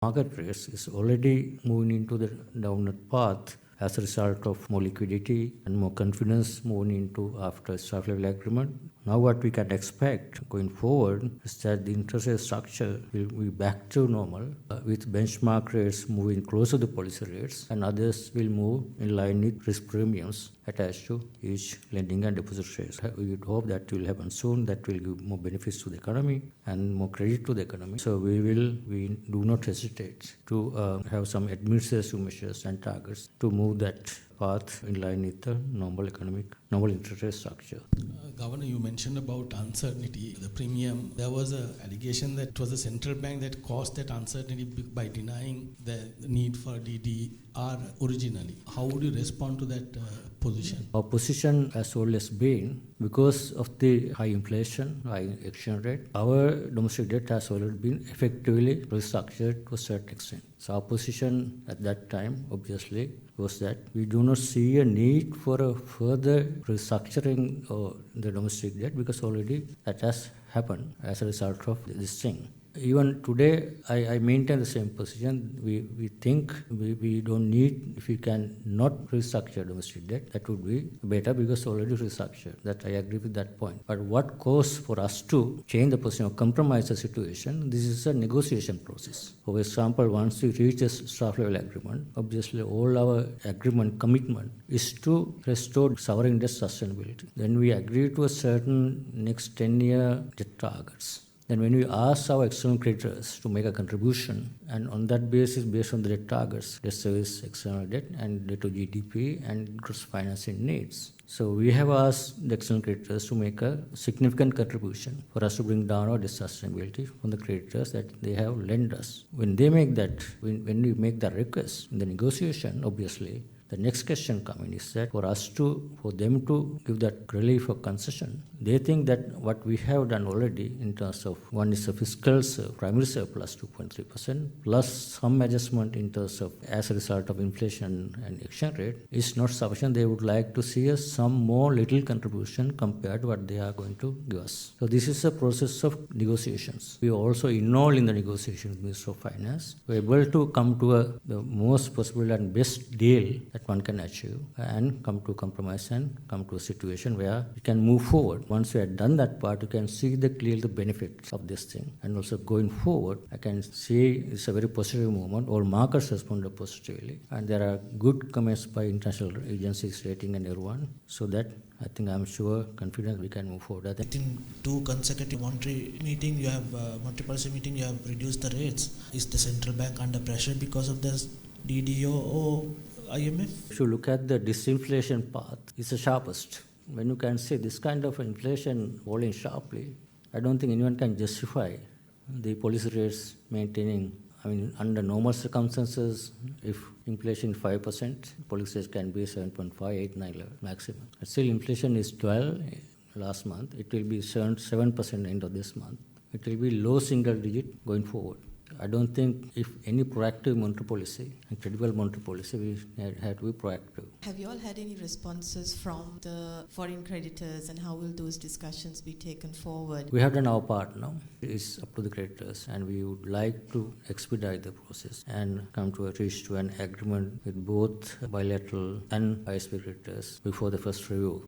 Market rates is already moving into the downward path as a result of more liquidity and more confidence moving into after staff level agreement. Now what we can expect going forward is that the interest rate structure will be back to normal with benchmark rates moving closer to policy rates and others will move in line with risk premiums attached to each lending and deposit rates. We would hope that will happen soon. That will give more benefits to the economy and more credit to the economy. So we do not hesitate to have some administrative measures and targets to move that path in line with the normal interest rate structure. Governor, you mentioned about uncertainty, the premium. There was an allegation that it was the central bank that caused that uncertainty by denying the need for DDR originally. How would you respond to that position? Our position has always been, because of the high inflation, high exchange rate, our domestic debt has already been effectively restructured to a certain extent. So our position at that time, obviously, was that we do not see a need for a further restructuring of the domestic debt because already that has happened as a result of this thing. Even today, I maintain the same position. We think we don't need, if we can not restructure domestic debt, that would be better because already restructured. That I agree with that point. But what cause for us to change the position or compromise the situation? This is a negotiation process. For example, once we reach a staff level agreement, obviously all our agreement commitment is to restore sovereign debt sustainability. Then we agree to a certain next 10-year debt targets. Then when we ask our external creditors to make a contribution, and on that basis, based on the debt targets, debt service, external debt, and debt to GDP, and gross financing needs. So we have asked the external creditors to make a significant contribution for us to bring down our debt sustainability from the creditors that they have lent us. When they make that, when we make that request in the negotiation, obviously, the next question coming is that for them to give that relief or concession, they think that what we have done already in terms of one is a fiscal primary surplus 2.3% plus some adjustment in terms of as a result of inflation and exchange rate is not sufficient. They would like to see some more little contribution compared to what they are going to give us. So this is a process of negotiations. We are also involved in the negotiations with Minister of Finance. We are able to come to the most possible and best deal that one can achieve and come to compromise and come to a situation where we can move forward. Once we have done that part, you can see clearly the benefits of this thing. And also going forward, I can see it's a very positive movement. All markets responded positively. And there are good comments by international agencies, rating and everyone. So that I think I'm sure, confident we can move forward. In 2 consecutive monetary policy meeting, you have reduced the rates. Is the central bank under pressure because of this DDO or IMF? If you look at the disinflation path, it's the sharpest. When you can see this kind of inflation falling sharply, I don't think anyone can justify the policy rates maintaining. I mean, under normal circumstances, if inflation is 5%, policy rates can be 7.5, 8, 9 level maximum. But still, inflation is 12 last month. It will be 7% end of this month. It will be low single digit going forward. I don't think if any proactive monetary policy, and credible monetary policy, we had to be proactive. Have you all had any responses from the foreign creditors and how will those discussions be taken forward? We have done our part now. It's up to the creditors and we would like to expedite the process and reach to an agreement with both bilateral and ISP creditors before the first review.